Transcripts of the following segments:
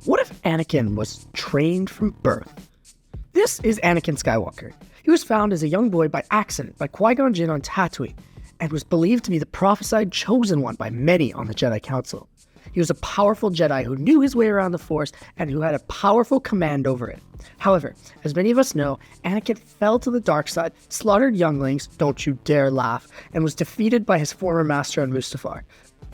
What if Anakin was trained from birth? This is Anakin Skywalker. He was found as a young boy by accident by Qui-Gon Jinn on Tatooine, and was believed to be the prophesied chosen one by many on the Jedi Council. He was a powerful Jedi who knew his way around the Force and who had a powerful command over it. However, as many of us know, Anakin fell to the dark side, slaughtered younglings, don't you dare laugh, and was defeated by his former master on Mustafar.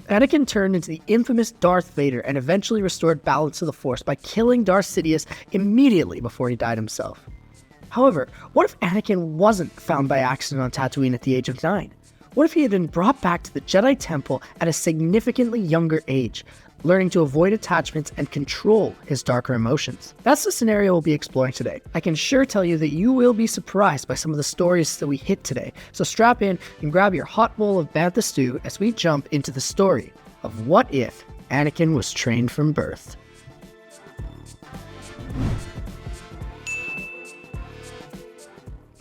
Anakin turned into the infamous Darth Vader and eventually restored balance to the Force by killing Darth Sidious immediately before he died himself. However, what if Anakin wasn't found by accident on Tatooine at the age of 9? What if he had been brought back to the Jedi Temple at a significantly younger age, learning to avoid attachments and control his darker emotions? That's the scenario we'll be exploring today. I can sure tell you that you will be surprised by some of the stories that we hit today, so strap in and grab your hot bowl of bantha stew as we jump into the story of what if Anakin was trained from birth.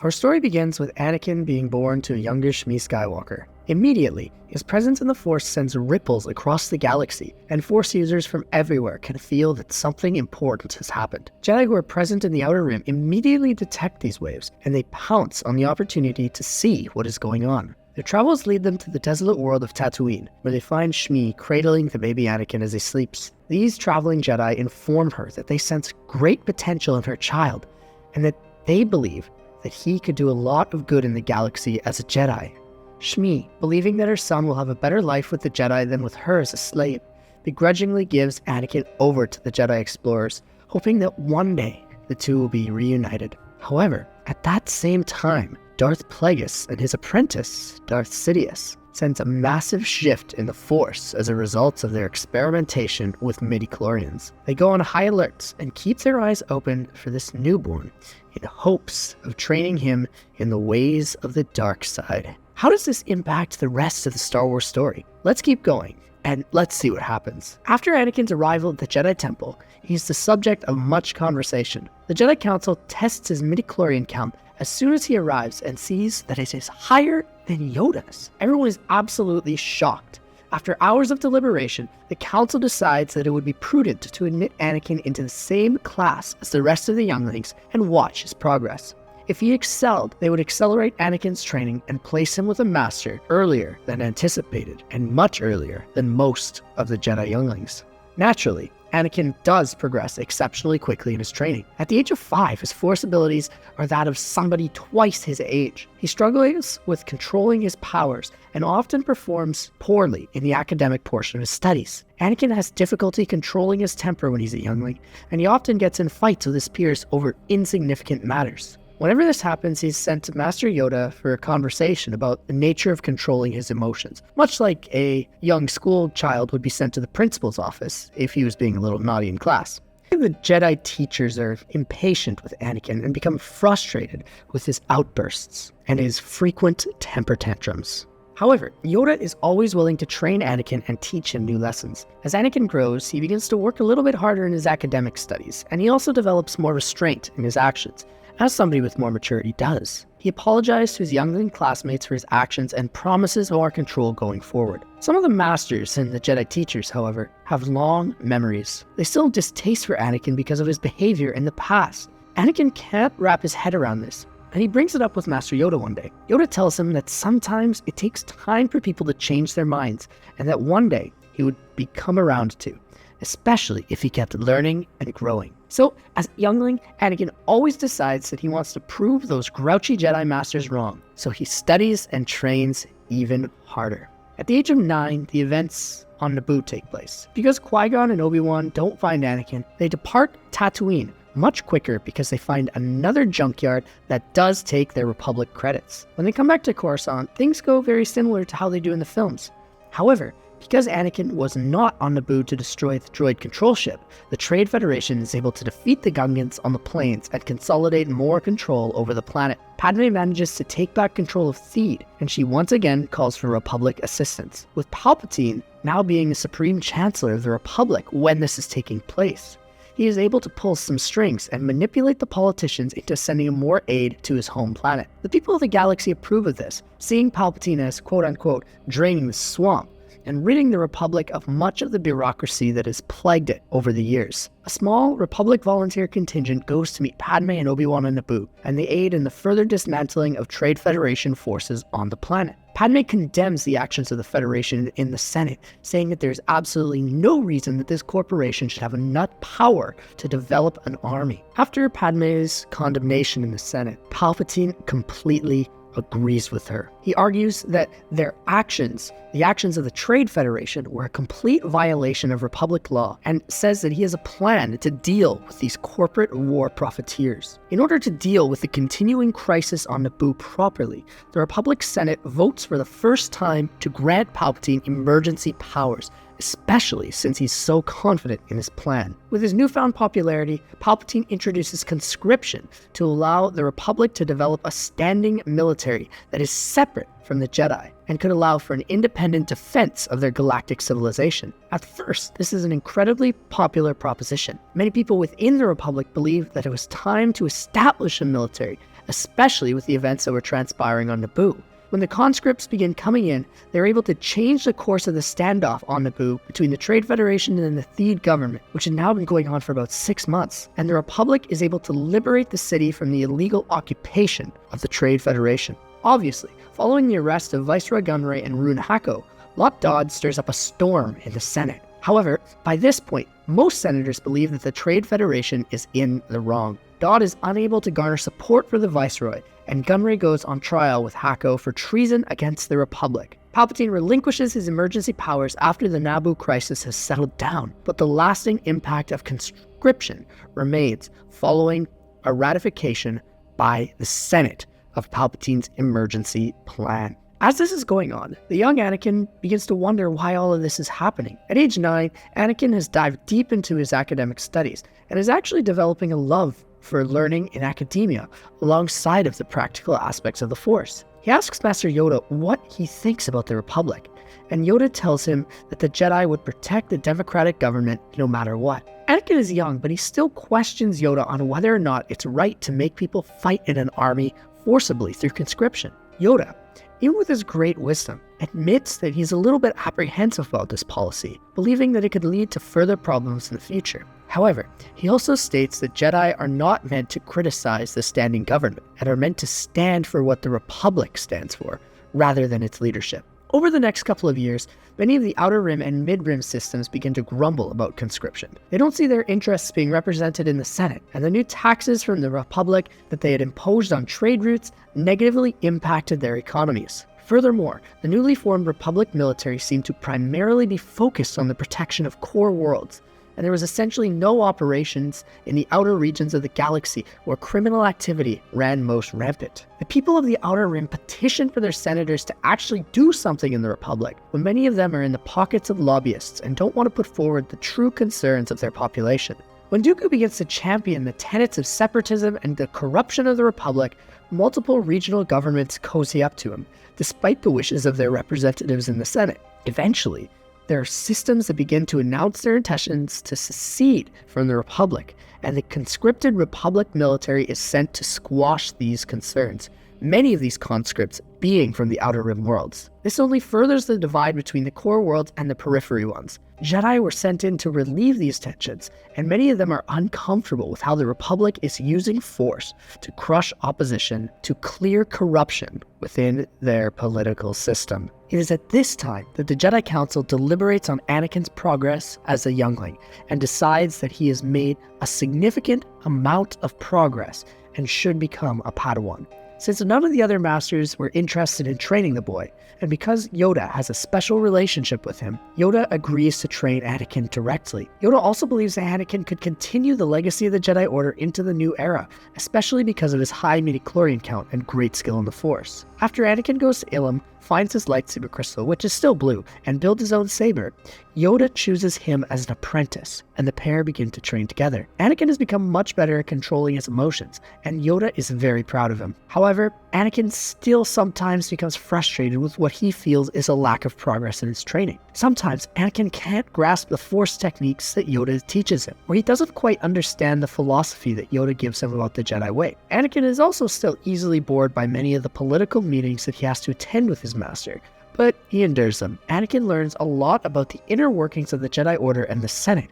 Our story begins with Anakin being born to a younger Shmi Skywalker. Immediately, his presence in the Force sends ripples across the galaxy, and Force users from everywhere can feel that something important has happened. Jedi who are present in the Outer Rim immediately detect these waves, and they pounce on the opportunity to see what is going on. Their travels lead them to the desolate world of Tatooine, where they find Shmi cradling the baby Anakin as he sleeps. These traveling Jedi inform her that they sense great potential in her child, and that they believe that he could do a lot of good in the galaxy as a Jedi. Shmi, believing that her son will have a better life with the Jedi than with her as a slave, begrudgingly gives Anakin over to the Jedi Explorers, hoping that one day the two will be reunited. However, at that same time, Darth Plagueis and his apprentice, Darth Sidious, sense a massive shift in the Force as a result of their experimentation with midichlorians. They go on high alert and keep their eyes open for this newborn in hopes of training him in the ways of the dark side. How does this impact the rest of the Star Wars story? Let's keep going, and let's see what happens. After Anakin's arrival at the Jedi Temple, he's the subject of much conversation. The Jedi Council tests his midichlorian count as soon as he arrives and sees that it is higher than Yoda's. Everyone is absolutely shocked. After hours of deliberation, the Council decides that it would be prudent to admit Anakin into the same class as the rest of the younglings and watch his progress. If he excelled, they would accelerate Anakin's training and place him with a master earlier than anticipated, and much earlier than most of the Jedi younglings. Naturally, Anakin does progress exceptionally quickly in his training. At the age of 5, his Force abilities are that of somebody twice his age. He struggles with controlling his powers and often performs poorly in the academic portion of his studies. Anakin has difficulty controlling his temper when he's a youngling, and he often gets in fights with his peers over insignificant matters. Whenever this happens, he's sent to Master Yoda for a conversation about the nature of controlling his emotions, much like a young school child would be sent to the principal's office if he was being a little naughty in class. The Jedi teachers are impatient with Anakin and become frustrated with his outbursts and his frequent temper tantrums. However, Yoda is always willing to train Anakin and teach him new lessons. As Anakin grows, he begins to work a little bit harder in his academic studies, and he also develops more restraint in his actions, as somebody with more maturity does. He apologized to his youngling classmates for his actions and promises more control going forward. Some of the masters and the Jedi teachers, however, have long memories. They still have distaste for Anakin because of his behavior in the past. Anakin can't wrap his head around this, and he brings it up with Master Yoda one day. Yoda tells him that sometimes it takes time for people to change their minds, and that one day he would become around to, especially if he kept learning and growing. So, as a youngling, Anakin always decides that he wants to prove those grouchy Jedi Masters wrong, so he studies and trains even harder. At the age of 9, the events on Naboo take place. Because Qui-Gon and Obi-Wan don't find Anakin, they depart Tatooine much quicker because they find another junkyard that does take their Republic credits. When they come back to Coruscant, things go very similar to how they do in the films. However, because Anakin was not on Naboo to destroy the droid control ship, the Trade Federation is able to defeat the Gungans on the plains and consolidate more control over the planet. Padme manages to take back control of Theed, and she once again calls for Republic assistance, with Palpatine now being the Supreme Chancellor of the Republic when this is taking place. He is able to pull some strings and manipulate the politicians into sending more aid to his home planet. The people of the galaxy approve of this, seeing Palpatine as quote-unquote draining the swamp, and ridding the Republic of much of the bureaucracy that has plagued it over the years. A small Republic volunteer contingent goes to meet Padme and Obi-Wan on Naboo, and they aid in the further dismantling of Trade Federation forces on the planet. Padme condemns the actions of the Federation in the Senate, saying that there's absolutely no reason that this corporation should have enough power to develop an army. After Padme's condemnation in the Senate, Palpatine completely agrees with her. He argues that their actions, the actions of the Trade Federation, were a complete violation of Republic law, and says that he has a plan to deal with these corporate war profiteers. In order to deal with the continuing crisis on Naboo properly, the Republic Senate votes for the first time to grant Palpatine emergency powers, especially since he's so confident in his plan. With his newfound popularity, Palpatine introduces conscription to allow the Republic to develop a standing military that is separate from the Jedi and could allow for an independent defense of their galactic civilization. At first, this is an incredibly popular proposition. Many people within the Republic believed that it was time to establish a military, especially with the events that were transpiring on Naboo. When the conscripts begin coming in, they're able to change the course of the standoff on Naboo between the Trade Federation and the Theed government, which had now been going on for about 6 months, and the Republic is able to liberate the city from the illegal occupation of the Trade Federation. Obviously, following the arrest of Viceroy Gunray and Rune Hako, Lot Dodd stirs up a storm in the Senate. However, by this point, most senators believe that the Trade Federation is in the wrong. Dodd is unable to garner support for the Viceroy, and Gunray goes on trial with Hako for treason against the Republic. Palpatine relinquishes his emergency powers after the Naboo crisis has settled down, but the lasting impact of conscription remains following a ratification by the Senate of Palpatine's emergency plan. As this is going on, the young Anakin begins to wonder why all of this is happening. At age 9, Anakin has dived deep into his academic studies and is actually developing a love for learning in academia alongside of the practical aspects of the Force. He asks Master Yoda what he thinks about the Republic, and Yoda tells him that the Jedi would protect the democratic government no matter what. Anakin is young, but he still questions Yoda on whether or not it's right to make people fight in an army forcibly through conscription. Yoda, even with his great wisdom, admits that he's a little bit apprehensive about this policy, believing that it could lead to further problems in the future. However, he also states that Jedi are not meant to criticize the standing government and are meant to stand for what the Republic stands for, rather than its leadership. Over the next couple of years, many of the Outer Rim and Mid-Rim systems begin to grumble about conscription. They don't see their interests being represented in the Senate, and the new taxes from the Republic that they had imposed on trade routes negatively impacted their economies. Furthermore, the newly formed Republic military seemed to primarily be focused on the protection of core worlds, and there was essentially no operations in the outer regions of the galaxy where criminal activity ran most rampant. The people of the Outer Rim petitioned for their senators to actually do something in the Republic, when many of them are in the pockets of lobbyists and don't want to put forward the true concerns of their population. When Dooku begins to champion the tenets of separatism and the corruption of the Republic, multiple regional governments cozy up to him, despite the wishes of their representatives in the Senate. Eventually, there are systems that begin to announce their intentions to secede from the Republic, and the conscripted Republic military is sent to squash these concerns, many of these conscripts being from the Outer Rim worlds. This only furthers the divide between the core worlds and the periphery ones. Jedi were sent in to relieve these tensions, and many of them are uncomfortable with how the Republic is using force to crush opposition, to clear corruption within their political system. It is at this time that the Jedi Council deliberates on Anakin's progress as a youngling and decides that he has made a significant amount of progress and should become a Padawan. Since none of the other masters were interested in training the boy, and because Yoda has a special relationship with him, Yoda agrees to train Anakin directly. Yoda also believes that Anakin could continue the legacy of the Jedi Order into the new era, especially because of his high midichlorian count and great skill in the Force. After Anakin goes to Ilum, finds his lightsaber crystal, which is still blue, and builds his own saber, Yoda chooses him as an apprentice, and the pair begin to train together. Anakin has become much better at controlling his emotions, and Yoda is very proud of him. However, Anakin still sometimes becomes frustrated with what he feels is a lack of progress in his training. Sometimes Anakin can't grasp the Force techniques that Yoda teaches him, or he doesn't quite understand the philosophy that Yoda gives him about the Jedi way. Anakin is also still easily bored by many of the political meetings that he has to attend with his master, but he endures them. Anakin learns a lot about the inner workings of the Jedi Order and the Senate,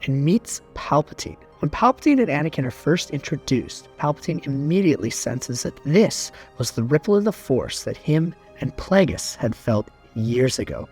and meets Palpatine. When Palpatine and Anakin are first introduced, Palpatine immediately senses that this was the ripple in the Force that him and Plagueis had felt years ago.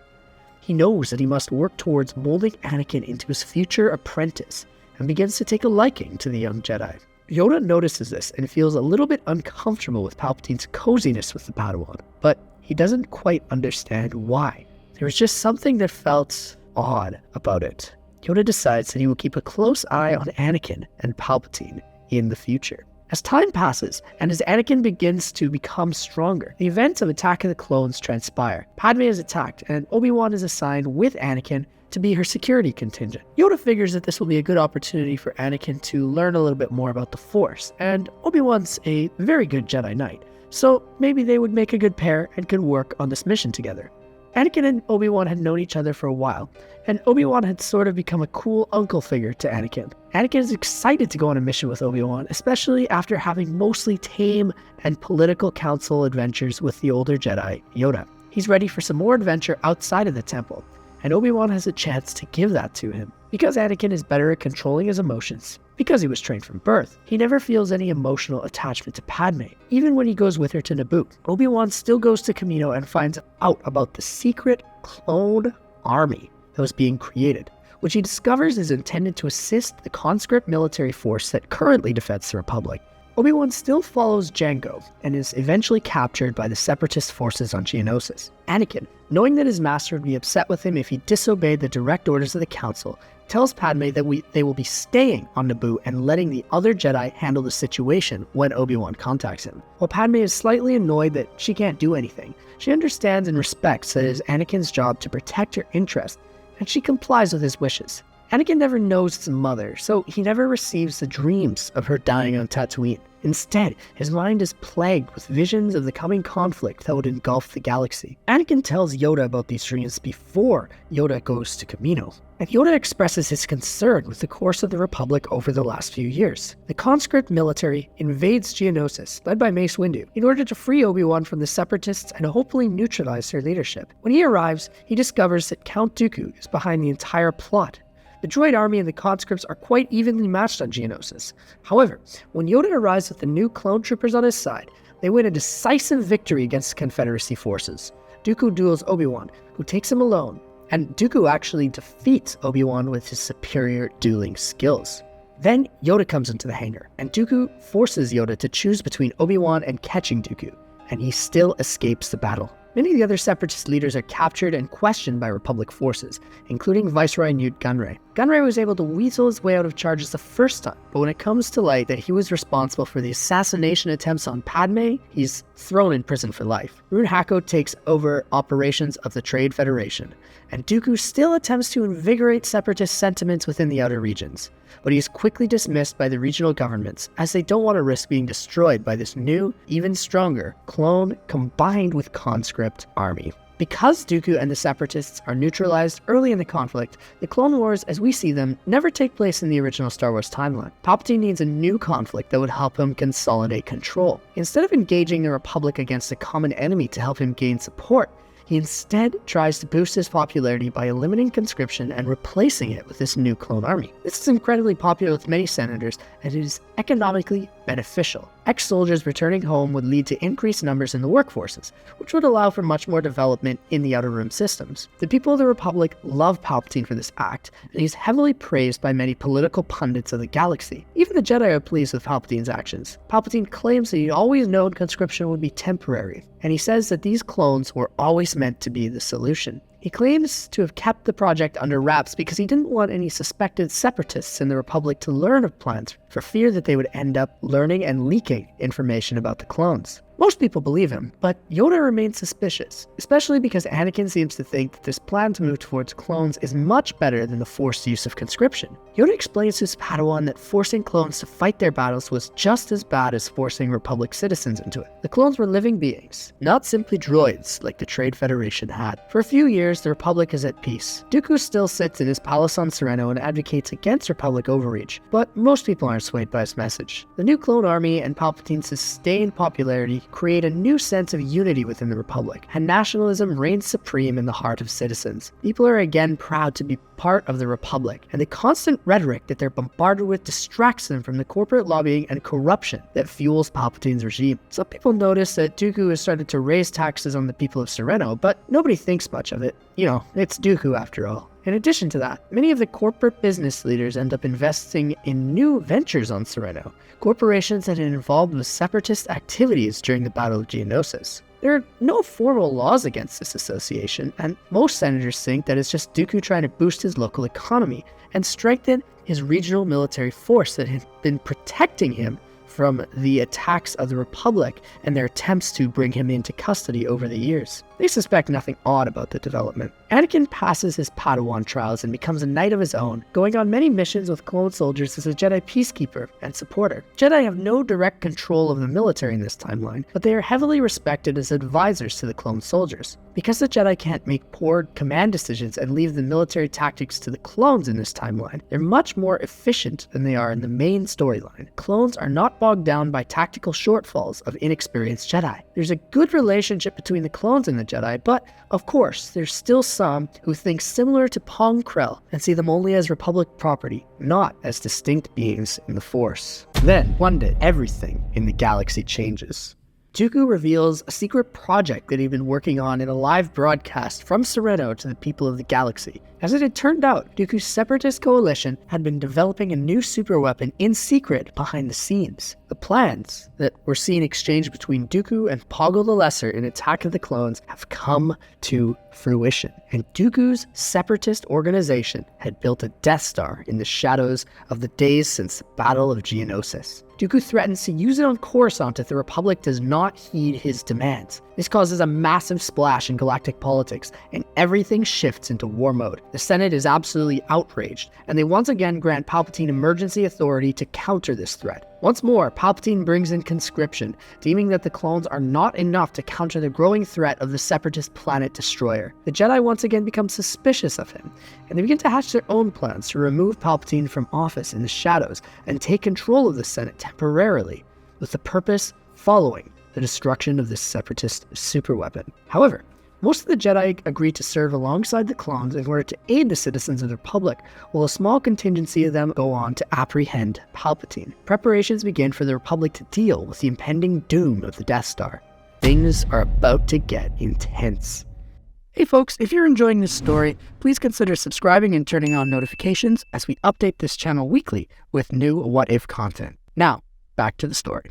He knows that he must work towards molding Anakin into his future apprentice, and begins to take a liking to the young Jedi. Yoda notices this and feels a little bit uncomfortable with Palpatine's coziness with the Padawan, but he doesn't quite understand why. There was just something that felt odd about it. Yoda decides that he will keep a close eye on Anakin and Palpatine in the future. As time passes, and as Anakin begins to become stronger, the events of Attack of the Clones transpire. Padme is attacked, and Obi-Wan is assigned with Anakin to be her security contingent. Yoda figures that this will be a good opportunity for Anakin to learn a little bit more about the Force, and Obi-Wan's a very good Jedi Knight, so maybe they would make a good pair and could work on this mission together. Anakin and Obi-Wan had known each other for a while, and Obi-Wan had sort of become a cool uncle figure to Anakin. Anakin is excited to go on a mission with Obi-Wan, especially after having mostly tame and political council adventures with the older Jedi, Yoda. He's ready for some more adventure outside of the temple, and Obi-Wan has a chance to give that to him. Because Anakin is better at controlling his emotions, because he was trained from birth, he never feels any emotional attachment to Padme. Even when he goes with her to Naboo, Obi-Wan still goes to Kamino and finds out about the secret clone army that was being created, which he discovers is intended to assist the conscript military force that currently defends the Republic. Obi-Wan still follows Jango and is eventually captured by the separatist forces on Geonosis. Anakin, knowing that his master would be upset with him if he disobeyed the direct orders of the Council, tells Padme that they will be staying on Naboo and letting the other Jedi handle the situation when Obi-Wan contacts him. While Padme is slightly annoyed that she can't do anything, she understands and respects that it is Anakin's job to protect her interests, and she complies with his wishes. Anakin never knows his mother, so he never receives the dreams of her dying on Tatooine. Instead, his mind is plagued with visions of the coming conflict that would engulf the galaxy. Anakin tells Yoda about these dreams before Yoda goes to Kamino, and Yoda expresses his concern with the course of the Republic over the last few years. The conscript military invades Geonosis, led by Mace Windu, in order to free Obi-Wan from the Separatists and hopefully neutralize their leadership. When he arrives, he discovers that Count Dooku is behind the entire plot. The droid army and the conscripts are quite evenly matched on Geonosis. However, when Yoda arrives with the new clone troopers on his side, they win a decisive victory against the Confederacy forces. Dooku duels Obi-Wan, who takes him alone, and Dooku actually defeats Obi-Wan with his superior dueling skills. Then Yoda comes into the hangar, and Dooku forces Yoda to choose between Obi-Wan and catching Dooku, and he still escapes the battle. Many of the other Separatist leaders are captured and questioned by Republic forces, including Viceroy Newt Gunray. Gunray was able to weasel his way out of charges the first time, but when it comes to light that he was responsible for the assassination attempts on Padme, he's thrown in prison for life. Rune Hako takes over operations of the Trade Federation, and Dooku still attempts to invigorate Separatist sentiments within the outer regions, but he is quickly dismissed by the regional governments as they don't want to risk being destroyed by this new, even stronger clone combined with conscript army. Because Dooku and the Separatists are neutralized early in the conflict, the Clone Wars as we see them never take place in the original Star Wars timeline. Palpatine needs a new conflict that would help him consolidate control. Instead of engaging the Republic against a common enemy to help him gain support, he instead tries to boost his popularity by eliminating conscription and replacing it with this new clone army. This is incredibly popular with many senators, and it is economically beneficial. Ex-soldiers returning home would lead to increased numbers in the workforces, which would allow for much more development in the Outer Rim systems. The people of the Republic love Palpatine for this act, and he's heavily praised by many political pundits of the galaxy. Even the Jedi are pleased with Palpatine's actions. Palpatine claims that he'd always known conscription would be temporary, and he says that these clones were always meant to be the solution. He claims to have kept the project under wraps because he didn't want any suspected separatists in the Republic to learn of plans for fear that they would end up learning and leaking information about the clones. Most people believe him, but Yoda remains suspicious, especially because Anakin seems to think that this plan to move towards clones is much better than the forced use of conscription. Yoda explains to his Padawan that forcing clones to fight their battles was just as bad as forcing Republic citizens into it. The clones were living beings, not simply droids like the Trade Federation had. For a few years, the Republic is at peace. Dooku still sits in his palace on Sereno and advocates against Republic overreach, but most people aren't swayed by his message. The new clone army and Palpatine's sustained popularity create a new sense of unity within the Republic, and nationalism reigns supreme in the heart of citizens. People are again proud to be part of the Republic, and the constant rhetoric that they're bombarded with distracts them from the corporate lobbying and corruption that fuels Palpatine's regime. Some people notice that Dooku has started to raise taxes on the people of Sereno, but nobody thinks much of it. You know, it's Dooku after all. In addition to that, many of the corporate business leaders end up investing in new ventures on Sereno, corporations that had involved with separatist activities during the Battle of Geonosis. There are no formal laws against this association, and most senators think that it's just Dooku trying to boost his local economy and strengthen his regional military force that had been protecting him from the attacks of the Republic and their attempts to bring him into custody over the years. They suspect nothing odd about the development. Anakin passes his Padawan trials and becomes a knight of his own, going on many missions with clone soldiers as a Jedi peacekeeper and supporter. Jedi have no direct control of the military in this timeline, but they are heavily respected as advisors to the clone soldiers. Because the Jedi can't make poor command decisions and leave the military tactics to the clones in this timeline, they're much more efficient than they are in the main storyline. Clones are not bogged down by tactical shortfalls of inexperienced Jedi. There's a good relationship between the clones and the Jedi, but of course, there's still some who think similar to Pong Krell and see them only as Republic property, not as distinct beings in the Force. Then, one day, everything in the galaxy changes. Dooku reveals a secret project that he'd been working on in a live broadcast from Sereno to the people of the galaxy. As it had turned out, Dooku's separatist coalition had been developing a new superweapon in secret behind the scenes. The plans that were seen exchanged between Dooku and Poggle the Lesser in Attack of the Clones have come to fruition, and Dooku's separatist organization had built a Death Star in the shadows of the days since the Battle of Geonosis. Dooku threatens to use it on Coruscant if the Republic does not heed his demands. This causes a massive splash in galactic politics, and everything shifts into war mode. The Senate is absolutely outraged, and they once again grant Palpatine emergency authority to counter this threat. Once more, Palpatine brings in conscription, deeming that the clones are not enough to counter the growing threat of the separatist planet destroyer. The Jedi once again become suspicious of him, and they begin to hatch their own plans to remove Palpatine from office in the shadows and take control of the Senate temporarily, with the purpose following the destruction of this separatist superweapon. However, most of the Jedi agree to serve alongside the clones in order to aid the citizens of the Republic, while a small contingency of them go on to apprehend Palpatine. Preparations begin for the Republic to deal with the impending doom of the Death Star. Things are about to get intense. Hey folks, if you're enjoying this story, please consider subscribing and turning on notifications as we update this channel weekly with new What If content. Now, back to the story.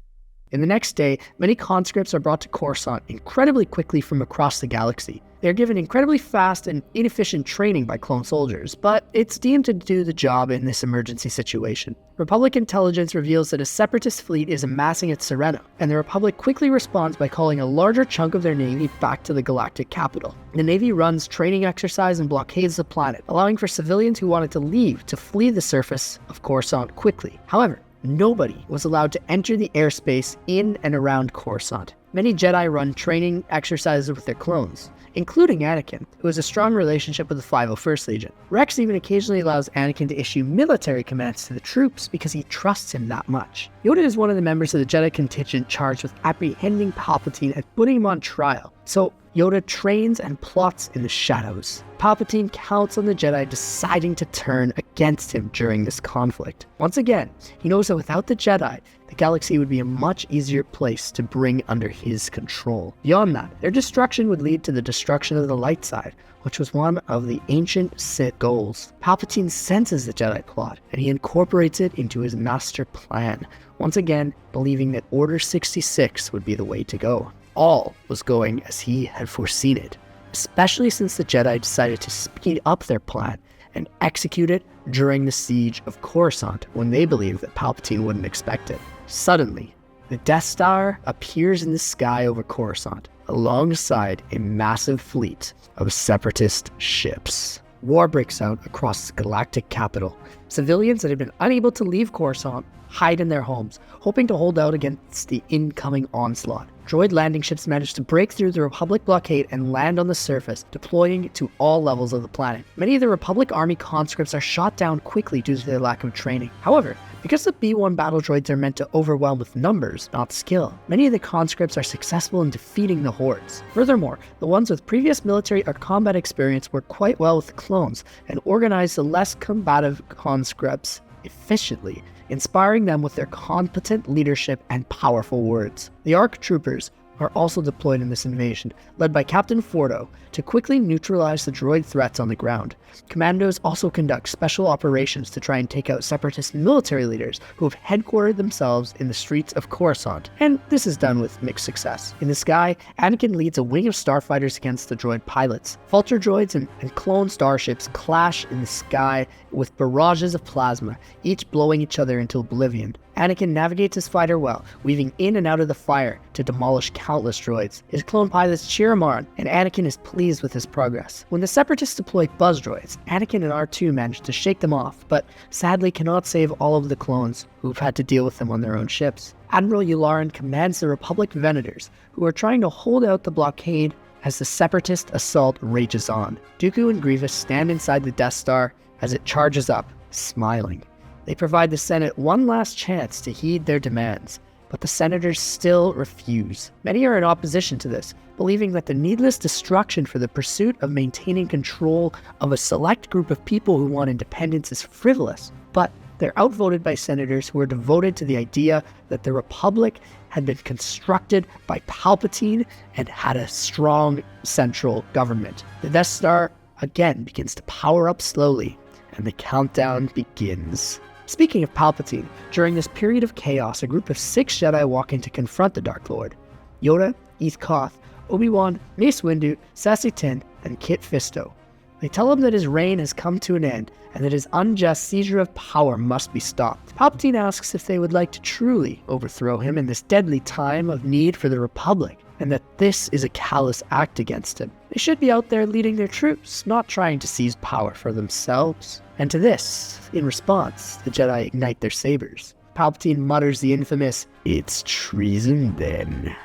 In the next day, many conscripts are brought to Coruscant incredibly quickly from across the galaxy. They are given incredibly fast and inefficient training by clone soldiers, but it's deemed to do the job in this emergency situation. Republic intelligence reveals that a separatist fleet is amassing at Sereno, and the Republic quickly responds by calling a larger chunk of their navy back to the galactic capital. The navy runs training exercise and blockades the planet, allowing for civilians who wanted to leave to flee the surface of Coruscant quickly. However, nobody was allowed to enter the airspace in and around Coruscant. Many Jedi run training exercises with their clones, including Anakin, who has a strong relationship with the 501st Legion. Rex even occasionally allows Anakin to issue military commands to the troops because he trusts him that much. Yoda is one of the members of the Jedi contingent charged with apprehending Palpatine and putting him on trial, so Yoda trains and plots in the shadows. Palpatine counts on the Jedi deciding to turn against him during this conflict. Once again, he knows that without the Jedi, the galaxy would be a much easier place to bring under his control. Beyond that, their destruction would lead to the destruction of the light side, which was one of the ancient Sith goals. Palpatine senses the Jedi plot, and he incorporates it into his master plan, once again believing that Order 66 would be the way to go. All was going as he had foreseen it, especially since the Jedi decided to speed up their plan and execute it during the siege of Coruscant when they believed that Palpatine wouldn't expect it. Suddenly, the Death Star appears in the sky over Coruscant, alongside a massive fleet of separatist ships. War breaks out across the galactic capital. Civilians that had been unable to leave Coruscant hide in their homes, hoping to hold out against the incoming onslaught. droid landing ships managed to break through the Republic blockade and land on the surface, deploying to all levels of the planet. Many of the Republic Army conscripts are shot down quickly due to their lack of training. However, because the B-1 battle droids are meant to overwhelm with numbers, not skill, many of the conscripts are successful in defeating the hordes. Furthermore, the ones with previous military or combat experience work quite well with the clones and organize the less combative conscripts efficiently, inspiring them with their competent leadership and powerful words. The ARC troopers are also deployed in this invasion, led by Captain Fordo, to quickly neutralize the droid threats on the ground. Commandos also conduct special operations to try and take out separatist military leaders who have headquartered themselves in the streets of Coruscant, and this is done with mixed success. In the sky, Anakin leads a wing of starfighters against the droid pilots. Vulture droids and clone starships clash in the sky with barrages of plasma, each blowing each other into oblivion. Anakin navigates his fighter well, weaving in and out of the fire to demolish countless droids. His clone pilots cheer him on, and Anakin is pleased with his progress. When the Separatists deploy buzz droids, Anakin and R2 manage to shake them off, but sadly cannot save all of the clones who've had to deal with them on their own ships. Admiral Yularen commands the Republic Venators, who are trying to hold out the blockade as the Separatist assault rages on. Dooku and Grievous stand inside the Death Star as it charges up, smiling. They provide the Senate one last chance to heed their demands, but the senators still refuse. Many are in opposition to this, believing that the needless destruction for the pursuit of maintaining control of a select group of people who want independence is frivolous, but they're outvoted by senators who are devoted to the idea that the Republic had been constructed by Palpatine and had a strong central government. The Death Star again begins to power up slowly, and the countdown begins. Speaking of Palpatine, during this period of chaos, a group of 6 Jedi walk in to confront the Dark Lord. Yoda, Eth Koth, Obi-Wan, Mace Windu, Sassy Tin, and Kit Fisto. They tell him that his reign has come to an end, and that his unjust seizure of power must be stopped. Palpatine asks if they would like to truly overthrow him in this deadly time of need for the Republic, and that this is a callous act against him. They should be out there leading their troops, not trying to seize power for themselves. And to this, in response, the Jedi ignite their sabers. Palpatine mutters the infamous, "It's treason then,"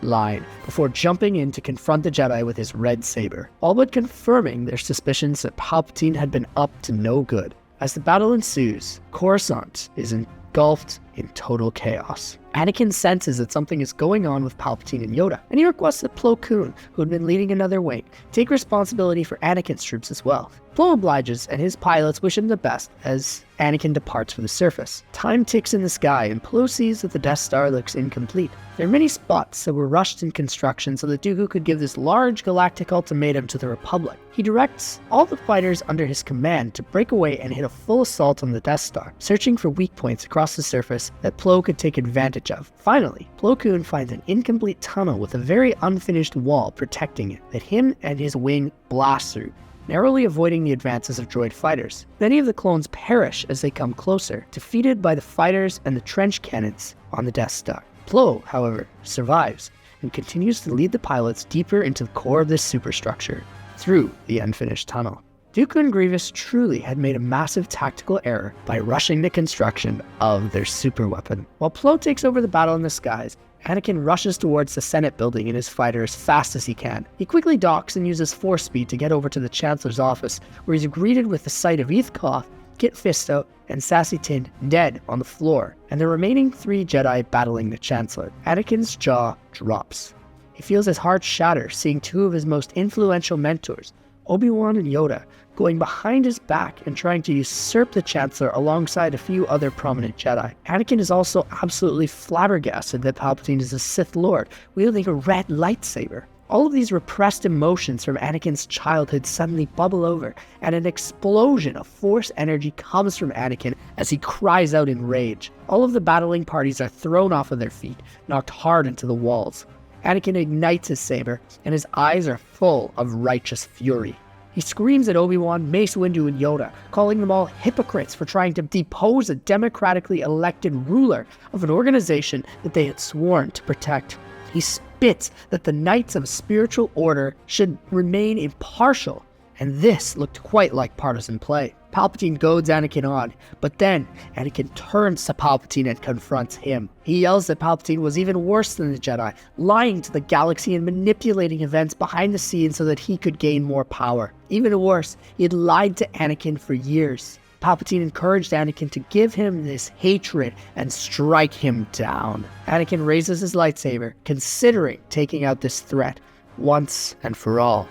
line before jumping in to confront the Jedi with his red saber, all but confirming their suspicions that Palpatine had been up to no good. As the battle ensues, Coruscant is engulfed in total chaos. Anakin senses that something is going on with Palpatine and Yoda, and he requests that Plo Koon, who had been leading another wing, take responsibility for Anakin's troops as well. Plo obliges, and his pilots wish him the best as Anakin departs for the surface. Time ticks in the sky, and Plo sees that the Death Star looks incomplete. There are many spots that were rushed in construction so that Dooku could give this large galactic ultimatum to the Republic. He directs all the fighters under his command to break away and hit a full assault on the Death Star, searching for weak points across the surface that Plo could take advantage of. Finally, Plo Koon finds an incomplete tunnel with a very unfinished wall protecting it that him and his wing blast through, narrowly avoiding the advances of droid fighters. Many of the clones perish as they come closer, defeated by the fighters and the trench cannons on the Death Star. Plo, however, survives and continues to lead the pilots deeper into the core of this superstructure, through the unfinished tunnel. Dooku and Grievous truly had made a massive tactical error by rushing the construction of their superweapon. While Plo takes over the battle in the skies, Anakin rushes towards the Senate building in his fighter as fast as he can. He quickly docks and uses force speed to get over to the Chancellor's office, where he's greeted with the sight of Eth Koth, Kit Fisto, and Sassy Tin dead on the floor, and the remaining 3 Jedi battling the Chancellor. Anakin's jaw drops. He feels his heart shatter seeing 2 of his most influential mentors, Obi-Wan and Yoda, going behind his back and trying to usurp the Chancellor alongside a few other prominent Jedi. Anakin is also absolutely flabbergasted that Palpatine is a Sith Lord, wielding a red lightsaber. All of these repressed emotions from Anakin's childhood suddenly bubble over, and an explosion of Force energy comes from Anakin as he cries out in rage. All of the battling parties are thrown off of their feet, knocked hard into the walls. Anakin ignites his saber, and his eyes are full of righteous fury. He screams at Obi-Wan, Mace Windu, and Yoda, calling them all hypocrites for trying to depose a democratically elected ruler of an organization that they had sworn to protect. He spits that the Knights of Spiritual Order should remain impartial, and this looked quite like partisan play. Palpatine goads Anakin on, but then Anakin turns to Palpatine and confronts him. He yells that Palpatine was even worse than the Jedi, lying to the galaxy and manipulating events behind the scenes so that he could gain more power. Even worse, he had lied to Anakin for years. Palpatine encouraged Anakin to give him this hatred and strike him down. Anakin raises his lightsaber, considering taking out this threat once and for all.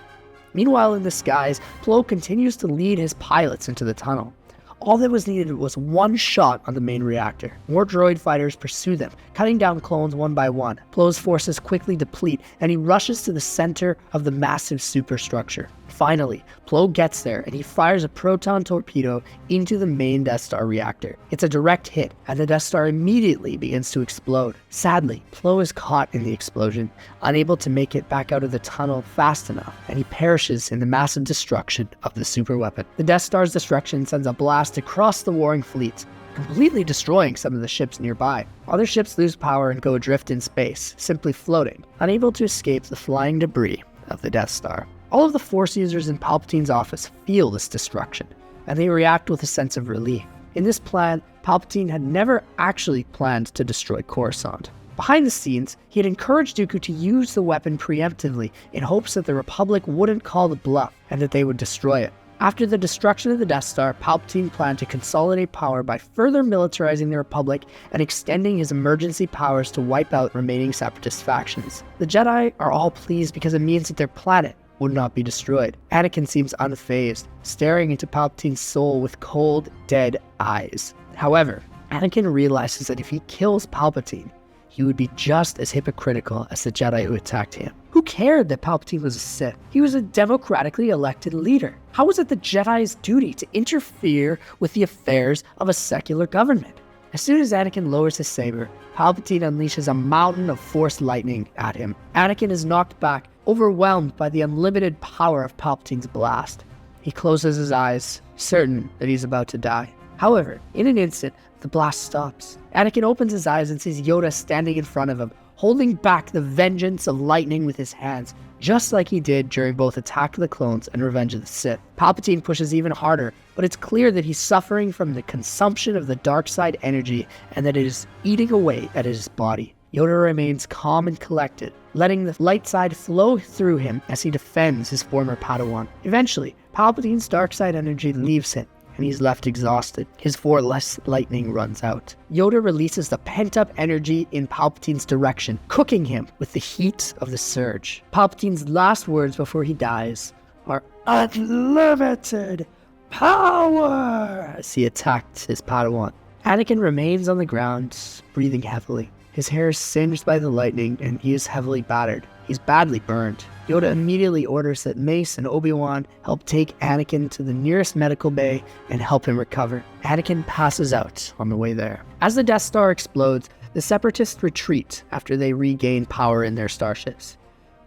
Meanwhile, in the skies, Plo continues to lead his pilots into the tunnel. All that was needed was one shot on the main reactor. More droid fighters pursue them, cutting down clones one by one. Plo's forces quickly deplete, and he rushes to the center of the massive superstructure. Finally, Plo gets there, and he fires a proton torpedo into the main Death Star reactor. It's a direct hit, and the Death Star immediately begins to explode. Sadly, Plo is caught in the explosion, unable to make it back out of the tunnel fast enough, and he perishes in the massive destruction of the superweapon. The Death Star's destruction sends a blast across the warring fleet, completely destroying some of the ships nearby. Other ships lose power and go adrift in space, simply floating, unable to escape the flying debris of the Death Star. All of the Force users in Palpatine's office feel this destruction, and they react with a sense of relief. In this plan, Palpatine had never actually planned to destroy Coruscant. Behind the scenes, he had encouraged Dooku to use the weapon preemptively in hopes that the Republic wouldn't call the bluff and that they would destroy it. After the destruction of the Death Star, Palpatine planned to consolidate power by further militarizing the Republic and extending his emergency powers to wipe out remaining separatist factions. The Jedi are all pleased because it means that their planet would not be destroyed. Anakin seems unfazed, staring into Palpatine's soul with cold, dead eyes. However, Anakin realizes that if he kills Palpatine, he would be just as hypocritical as the Jedi who attacked him. Who cared that Palpatine was a Sith? He was a democratically elected leader. How was it the Jedi's duty to interfere with the affairs of a secular government? As soon as Anakin lowers his saber, Palpatine unleashes a mountain of Force lightning at him. Anakin is knocked back, overwhelmed by the unlimited power of Palpatine's blast. He closes his eyes, certain that he's about to die. However, in an instant, the blast stops. Anakin opens his eyes and sees Yoda standing in front of him, holding back the vengeance of lightning with his hands, just like he did during both Attack of the Clones and Revenge of the Sith. Palpatine pushes even harder, but it's clear that he's suffering from the consumption of the dark side energy and that it is eating away at his body. Yoda remains calm and collected, letting the light side flow through him as he defends his former Padawan. Eventually, Palpatine's dark side energy leaves him, and he's left exhausted. His Force lightning runs out. Yoda releases the pent-up energy in Palpatine's direction, cooking him with the heat of the surge. Palpatine's last words before he dies are "Unlimited power!" as he attacked his Padawan. Anakin remains on the ground, breathing heavily. His hair is singed by the lightning, and he is heavily battered. He's badly burned. Yoda immediately orders that Mace and Obi-Wan help take Anakin to the nearest medical bay and help him recover. Anakin passes out on the way there. As the Death Star explodes, the Separatists retreat after they regain power in their starships.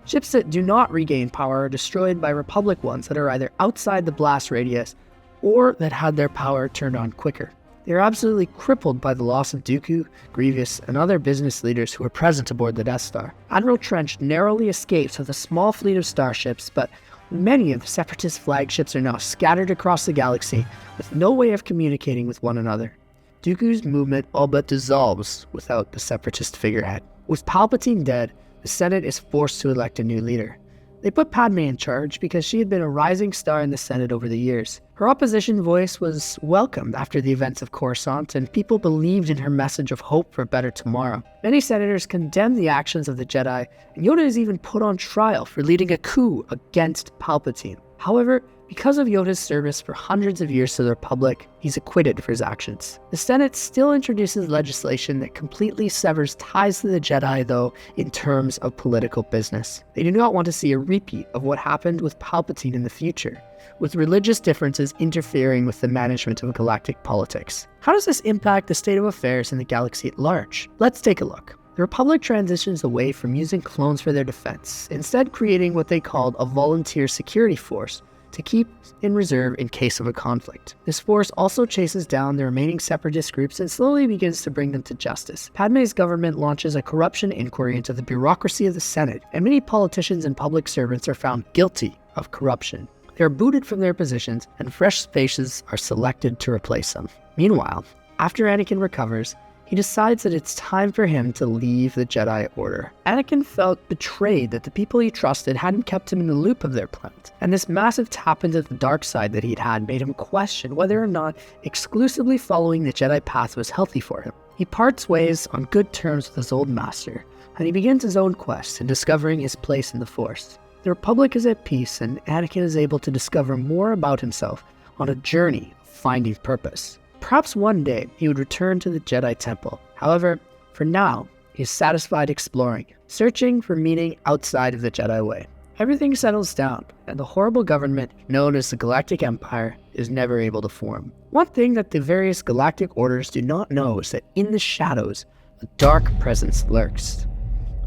Ships that do not regain power are destroyed by Republic ones that are either outside the blast radius or that had their power turned on quicker. They are absolutely crippled by the loss of Dooku, Grievous, and other business leaders who were present aboard the Death Star. Admiral Trench narrowly escapes with a small fleet of starships, but many of the Separatist flagships are now scattered across the galaxy with no way of communicating with one another. Dooku's movement all but dissolves without the Separatist figurehead. With Palpatine dead, the Senate is forced to elect a new leader. They put Padme in charge because she had been a rising star in the Senate over the years. Her opposition voice was welcomed after the events of Coruscant, and people believed in her message of hope for a better tomorrow. Many senators condemned the actions of the Jedi, and Yoda is even put on trial for leading a coup against Palpatine. However, because of Yoda's service for hundreds of years to the Republic, he's acquitted for his actions. The Senate still introduces legislation that completely severs ties to the Jedi, though, in terms of political business. They do not want to see a repeat of what happened with Palpatine in the future, with religious differences interfering with the management of galactic politics. How does this impact the state of affairs in the galaxy at large? Let's take a look. The Republic transitions away from using clones for their defense, instead creating what they called a volunteer security force to keep in reserve in case of a conflict. This force also chases down the remaining separatist groups and slowly begins to bring them to justice. Padme's government launches a corruption inquiry into the bureaucracy of the Senate, and many politicians and public servants are found guilty of corruption. They are booted from their positions, and fresh faces are selected to replace them. Meanwhile, after Anakin recovers, he decides that it's time for him to leave the Jedi Order. Anakin felt betrayed that the people he trusted hadn't kept him in the loop of their plans, and this massive tap into the dark side that he'd had made him question whether or not exclusively following the Jedi path was healthy for him. He parts ways on good terms with his old master, and he begins his own quest in discovering his place in the Force. The Republic is at peace, and Anakin is able to discover more about himself on a journey of finding purpose. Perhaps one day he would return to the Jedi Temple. However, for now, he is satisfied exploring, searching for meaning outside of the Jedi way. Everything settles down, and the horrible government known as the Galactic Empire is never able to form. One thing that the various galactic orders do not know is that in the shadows, a dark presence lurks.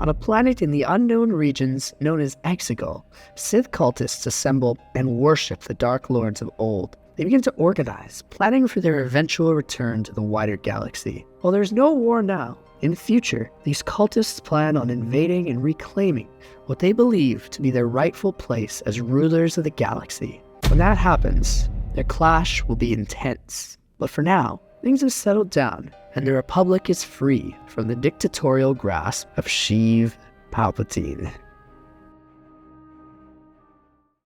On a planet in the unknown regions known as Exegol, Sith cultists assemble and worship the Dark Lords of old. They begin to organize, planning for their eventual return to the wider galaxy. While there's no war now, in the future, these cultists plan on invading and reclaiming what they believe to be their rightful place as rulers of the galaxy. When that happens, their clash will be intense. But for now, things have settled down, and the Republic is free from the dictatorial grasp of Sheev Palpatine.